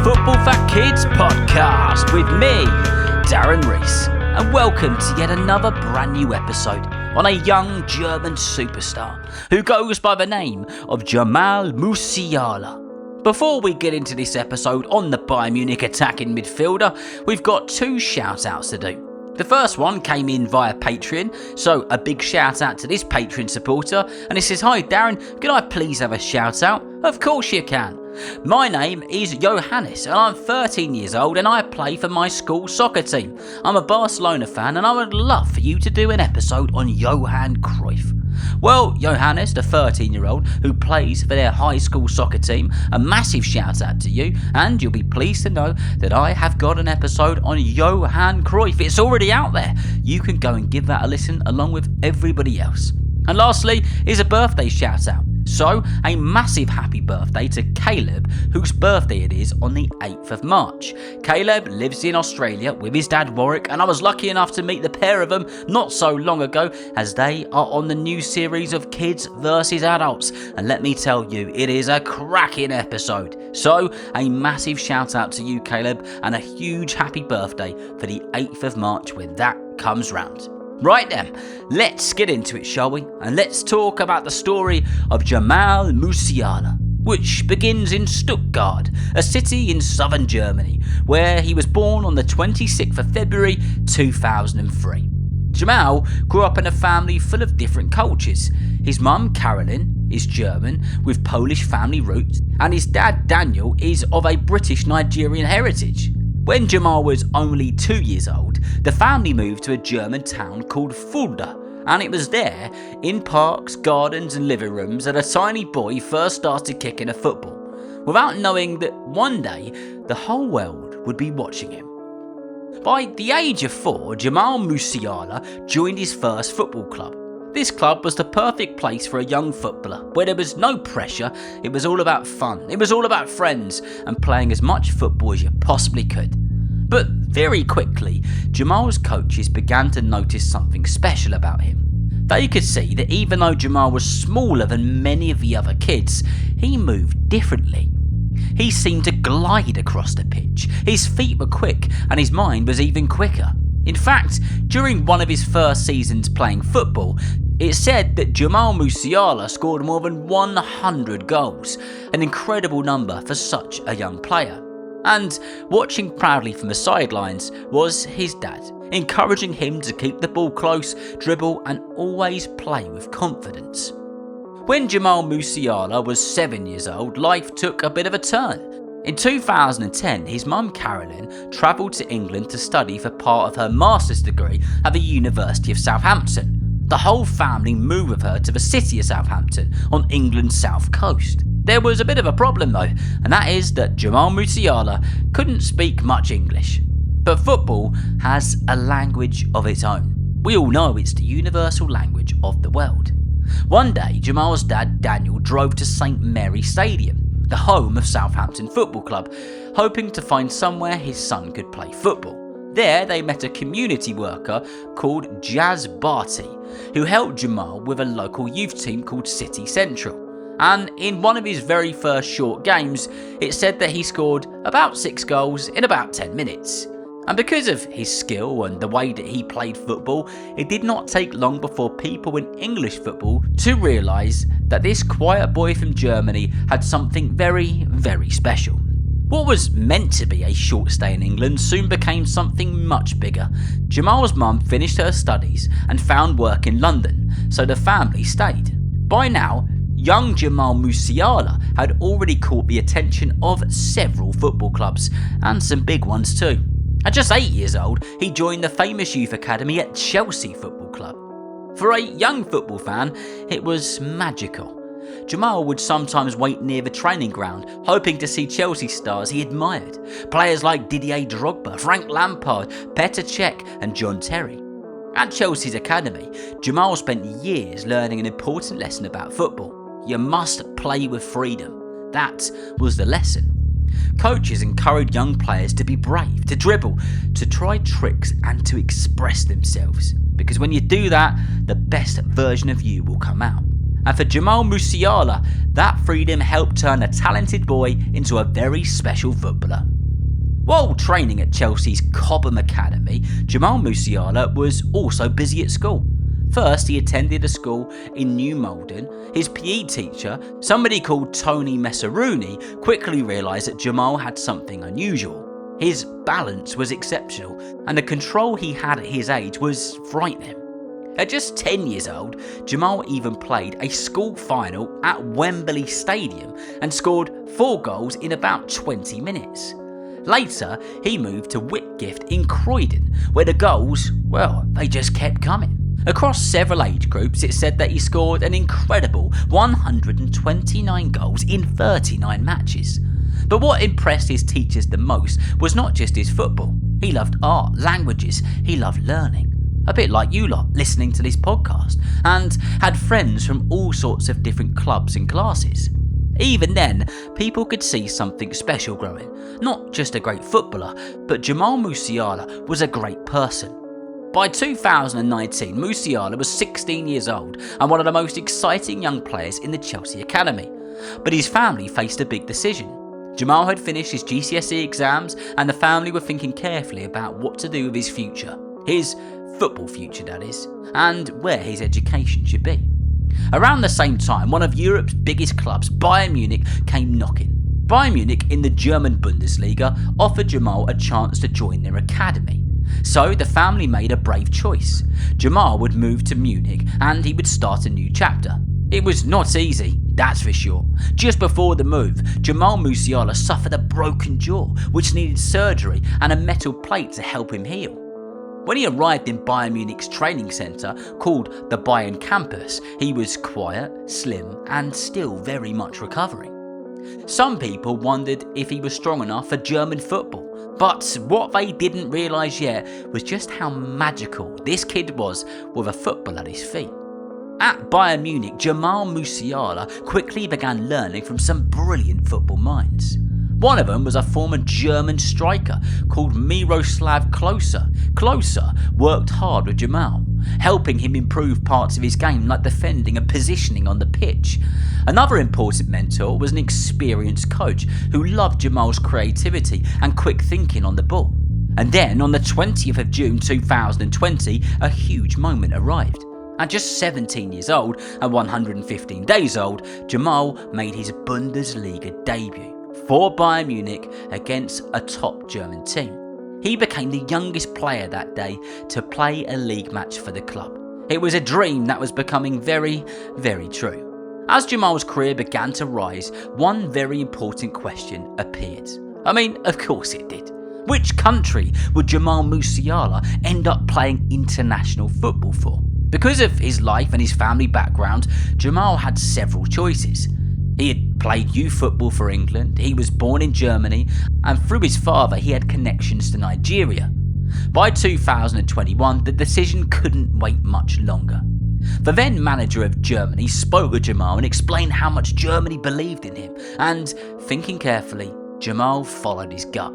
Football for Kids podcast with me, Darren Rees, and welcome to yet another brand new episode on a young German superstar who goes by the name of Jamal Musiala. Before we get into this episode on the Bayern Munich attacking midfielder, we've got two shout-outs to do. The first one came in via Patreon, so a big shout out to this Patreon supporter, and it says, "Hi Darren, can I please have a shout out?" Of course you can. My name is Johannes and I'm 13 years old and I play for my school soccer team. I'm a Barcelona fan and I would love for you to do an episode on Johan Cruyff. Well, Johannes, the 13-year-old who plays for their high school soccer team, a massive shout out to you, and you'll be pleased to know that I have got an episode on Johan Cruyff. It's already out there. You can go and give that a listen along with everybody else. And lastly is a birthday shout out. So, a massive happy birthday to Caleb, whose birthday it is on the 8th of March. Caleb lives in Australia with his dad Warwick, and I was lucky enough to meet the pair of them not so long ago, as they are on the new series of Kids vs Adults. And let me tell you, it is a cracking episode. So, a massive shout out to you, Caleb, and a huge happy birthday for the 8th of March when that comes round. Right then, let's get into it, shall we? And let's talk about the story of Jamal Musiala, which begins in Stuttgart, a city in southern Germany, where he was born on the 26th of February 2003. Jamal grew up in a family full of different cultures. His mum, Carolyn, is German with Polish family roots, and his dad, Daniel, is of a British Nigerian heritage. When Jamal was only 2 years old, the family moved to a German town called Fulda, and it was there, in parks, gardens and living rooms, that a tiny boy first started kicking a football, without knowing that one day the whole world would be watching him. By the age of 4, Jamal Musiala joined his first football club. This club was the perfect place for a young footballer, where there was no pressure, it was all about fun, it was all about friends, and playing as much football as you possibly could. But very quickly, Jamal's coaches began to notice something special about him. They could see that even though Jamal was smaller than many of the other kids, he moved differently. He seemed to glide across the pitch, his feet were quick, and his mind was even quicker. In fact, during one of his first seasons playing football, it's said that Jamal Musiala scored more than 100 goals, an incredible number for such a young player. And watching proudly from the sidelines was his dad, encouraging him to keep the ball close, dribble and always play with confidence. When Jamal Musiala was 7 years old, life took a bit of a turn. In 2010, his mum Carolyn travelled to England to study for part of her master's degree at the University of Southampton. The whole family moved with her to the city of Southampton on England's south coast. There was a bit of a problem though, and that is that Jamal Musiala couldn't speak much English. But football has a language of its own. We all know it's the universal language of the world. One day, Jamal's dad Daniel drove to St Mary's Stadium, the home of Southampton Football Club, hoping to find somewhere his son could play football. There they met a community worker called Jazz Barty, who helped Jamal with a local youth team called City Central. And in one of his very first short games, it said that he scored about 6 goals in about 10 minutes. And because of his skill and the way that he played football, it did not take long before people in English football to realise that this quiet boy from Germany had something very, very special. What was meant to be a short stay in England soon became something much bigger. Jamal's mum finished her studies and found work in London, so the family stayed. By now, young Jamal Musiala had already caught the attention of several football clubs, and some big ones too. At just 8 years old, he joined the famous youth academy at Chelsea Football Club. For a young football fan, it was magical. Jamal would sometimes wait near the training ground, hoping to see Chelsea stars he admired. Players like Didier Drogba, Frank Lampard, Petr Cech and John Terry. At Chelsea's academy, Jamal spent years learning an important lesson about football. You must play with freedom. That was the lesson. Coaches encourage young players to be brave, to dribble, to try tricks and to express themselves. Because when you do that, the best version of you will come out. And for Jamal Musiala, that freedom helped turn a talented boy into a very special footballer. While training at Chelsea's Cobham Academy, Jamal Musiala was also busy at school. First, he attended a school in New Malden. His PE teacher, somebody called Tony Messeruni, quickly realised that Jamal had something unusual. His balance was exceptional, and the control he had at his age was frightening. At just 10 years old, Jamal even played a school final at Wembley Stadium and scored 4 goals in about 20 minutes. Later, he moved to Whitgift in Croydon, where the goals, they just kept coming. Across several age groups, it said that he scored an incredible 129 goals in 39 matches. But what impressed his teachers the most was not just his football. He loved art, languages, he loved learning. A bit like you lot listening to this podcast, and had friends from all sorts of different clubs and classes. Even then, people could see something special growing. Not just a great footballer, but Jamal Musiala was a great person. By 2019, Musiala was 16 years old and one of the most exciting young players in the Chelsea Academy. But his family faced a big decision. Jamal had finished his GCSE exams and the family were thinking carefully about what to do with his future. His football future, that is, and where his education should be. Around the same time, one of Europe's biggest clubs, Bayern Munich, came knocking. Bayern Munich in the German Bundesliga offered Jamal a chance to join their academy. So the family made a brave choice. Jamal would move to Munich and he would start a new chapter. It was not easy, that's for sure. Just before the move, Jamal Musiala suffered a broken jaw, which needed surgery and a metal plate to help him heal. When he arrived in Bayern Munich's training centre, called the Bayern Campus, he was quiet, slim and still very much recovering. Some people wondered if he was strong enough for German football, but what they didn't realise yet was just how magical this kid was with a football at his feet. At Bayern Munich, Jamal Musiala quickly began learning from some brilliant football minds. One of them was a former German striker called Miroslav Klose. Klose worked hard with Jamal, helping him improve parts of his game like defending and positioning on the pitch. Another important mentor was an experienced coach who loved Jamal's creativity and quick thinking on the ball. And then on the 20th of June 2020, a huge moment arrived. At just 17 years old and 115 days old, Jamal made his Bundesliga debut for Bayern Munich against a top German team. He became the youngest player that day to play a league match for the club. It was a dream that was becoming very, very true. As Jamal's career began to rise, one very important question appeared. Of course it did. Which country would Jamal Musiala end up playing international football for? Because of his life and his family background, Jamal had several choices. He had played youth football for England, he was born in Germany, and through his father he had connections to Nigeria. By 2021, the decision couldn't wait much longer. The then manager of Germany spoke with Jamal and explained how much Germany believed in him, and thinking carefully, Jamal followed his gut.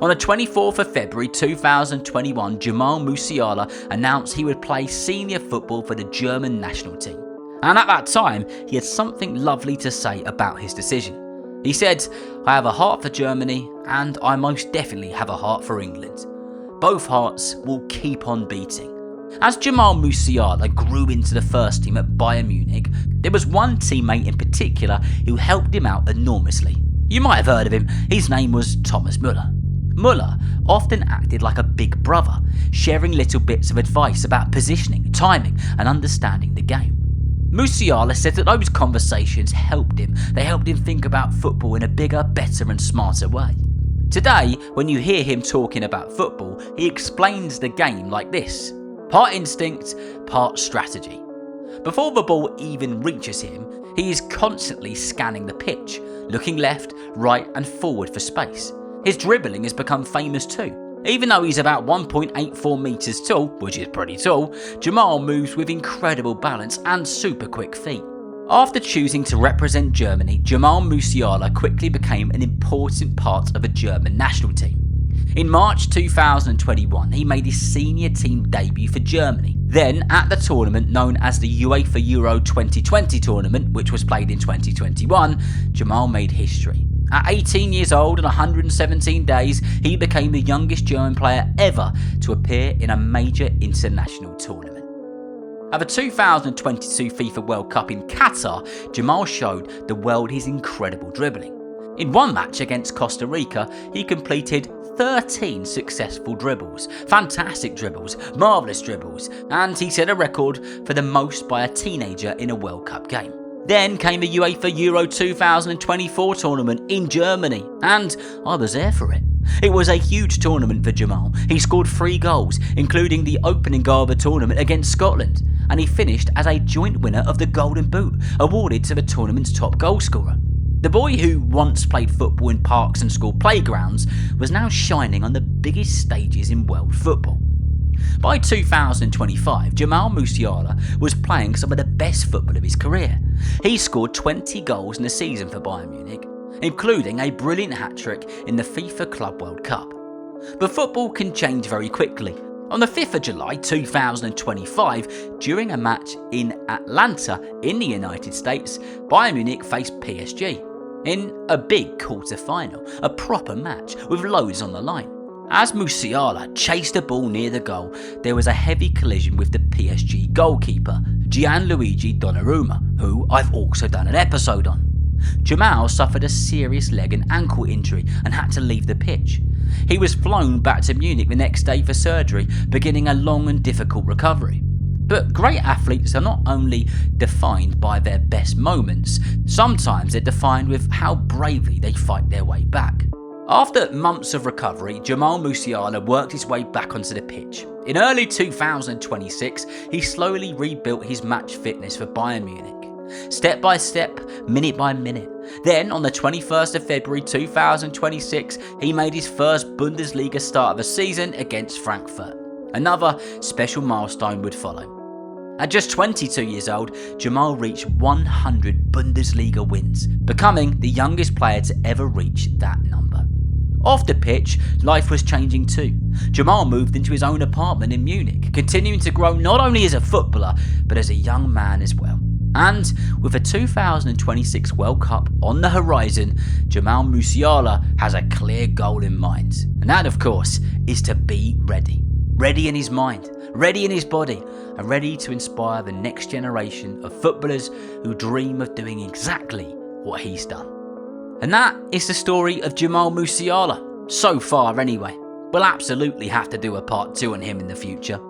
On the 24th of February 2021, Jamal Musiala announced he would play senior football for the German national team. And at that time, he had something lovely to say about his decision. He said, "I have a heart for Germany and I most definitely have a heart for England. Both hearts will keep on beating." As Jamal Musiala grew into the first team at Bayern Munich, there was one teammate in particular who helped him out enormously. You might have heard of him, his name was Thomas Müller. Müller often acted like a big brother, sharing little bits of advice about positioning, timing and understanding the game. Musiala said that those conversations helped him. They helped him think about football in a bigger, better and smarter way. Today, when you hear him talking about football, he explains the game like this: part instinct, part strategy. Before the ball even reaches him, he is constantly scanning the pitch, looking left, right and forward for space. His dribbling has become famous too. Even though he's about 1.84 metres tall, which is pretty tall, Jamal moves with incredible balance and super quick feet. After choosing to represent Germany, Jamal Musiala quickly became an important part of a German national team. In March 2021, he made his senior team debut for Germany. Then, at the tournament known as the UEFA Euro 2020 tournament, which was played in 2021, Jamal made history. At 18 years old and 117 days, he became the youngest German player ever to appear in a major international tournament. At the 2022 FIFA World Cup in Qatar, Jamal showed the world his incredible dribbling. In one match against Costa Rica, he completed 13 successful dribbles, fantastic dribbles, marvellous dribbles, and he set a record for the most by a teenager in a World Cup game. Then came the UEFA Euro 2024 tournament in Germany, and I was there for it. It was a huge tournament for Jamal. He scored 3 goals, including the opening goal of the tournament against Scotland, and he finished as a joint winner of the Golden Boot, awarded to the tournament's top goalscorer. The boy who once played football in parks and school playgrounds was now shining on the biggest stages in world football. By 2025, Jamal Musiala was playing some of the best football of his career. He scored 20 goals in the season for Bayern Munich, including a brilliant hat-trick in the FIFA Club World Cup. But football can change very quickly. On the 5th of July 2025, during a match in Atlanta in the United States, Bayern Munich faced PSG in a big quarter-final, a proper match with loads on the line. As Musiala chased the ball near the goal, there was a heavy collision with the PSG goalkeeper, Gianluigi Donnarumma, who I've also done an episode on. Jamal suffered a serious leg and ankle injury and had to leave the pitch. He was flown back to Munich the next day for surgery, beginning a long and difficult recovery. But great athletes are not only defined by their best moments, sometimes they're defined with how bravely they fight their way back. After months of recovery, Jamal Musiala worked his way back onto the pitch. In early 2026, he slowly rebuilt his match fitness for Bayern Munich, step by step, minute by minute. Then, on the 21st of February 2026, he made his first Bundesliga start of the season against Frankfurt. Another special milestone would follow. At just 22 years old, Jamal reached 100 Bundesliga wins, becoming the youngest player to ever reach that number. Off the pitch, life was changing too. Jamal moved into his own apartment in Munich, continuing to grow not only as a footballer, but as a young man as well. And with the 2026 World Cup on the horizon, Jamal Musiala has a clear goal in mind. And that, of course, is to be ready. Ready in his mind, ready in his body, and ready to inspire the next generation of footballers who dream of doing exactly what he's done. And that is the story of Jamal Musiala, so far anyway. We'll absolutely have to do a part 2 on him in the future.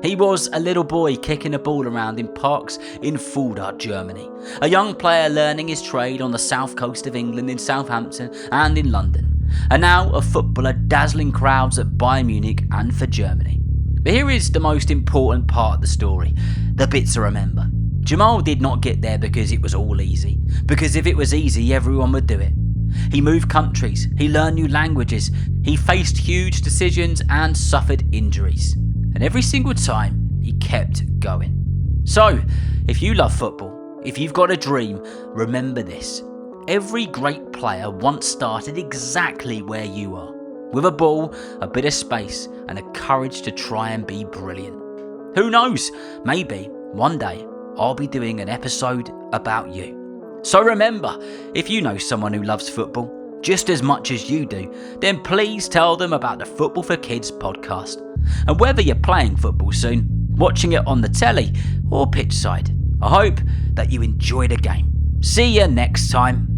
He was a little boy kicking a ball around in parks in Fulda, Germany, a young player learning his trade on the south coast of England in Southampton and in London, and now a footballer dazzling crowds at Bayern Munich and for Germany. But here is the most important part of the story, the bit to remember. Jamal did not get there because it was all easy, because if it was easy, everyone would do it. He moved countries, he learned new languages, he faced huge decisions and suffered injuries. And every single time, he kept going. So, if you love football, if you've got a dream, remember this. Every great player once started exactly where you are, with a ball, a bit of space, and a courage to try and be brilliant. Who knows, maybe one day I'll be doing an episode about you. So remember, if you know someone who loves football just as much as you do, then please tell them about the Football for Kids podcast. And whether you're playing football soon, watching it on the telly, or pitchside, I hope that you enjoy the game. See you next time.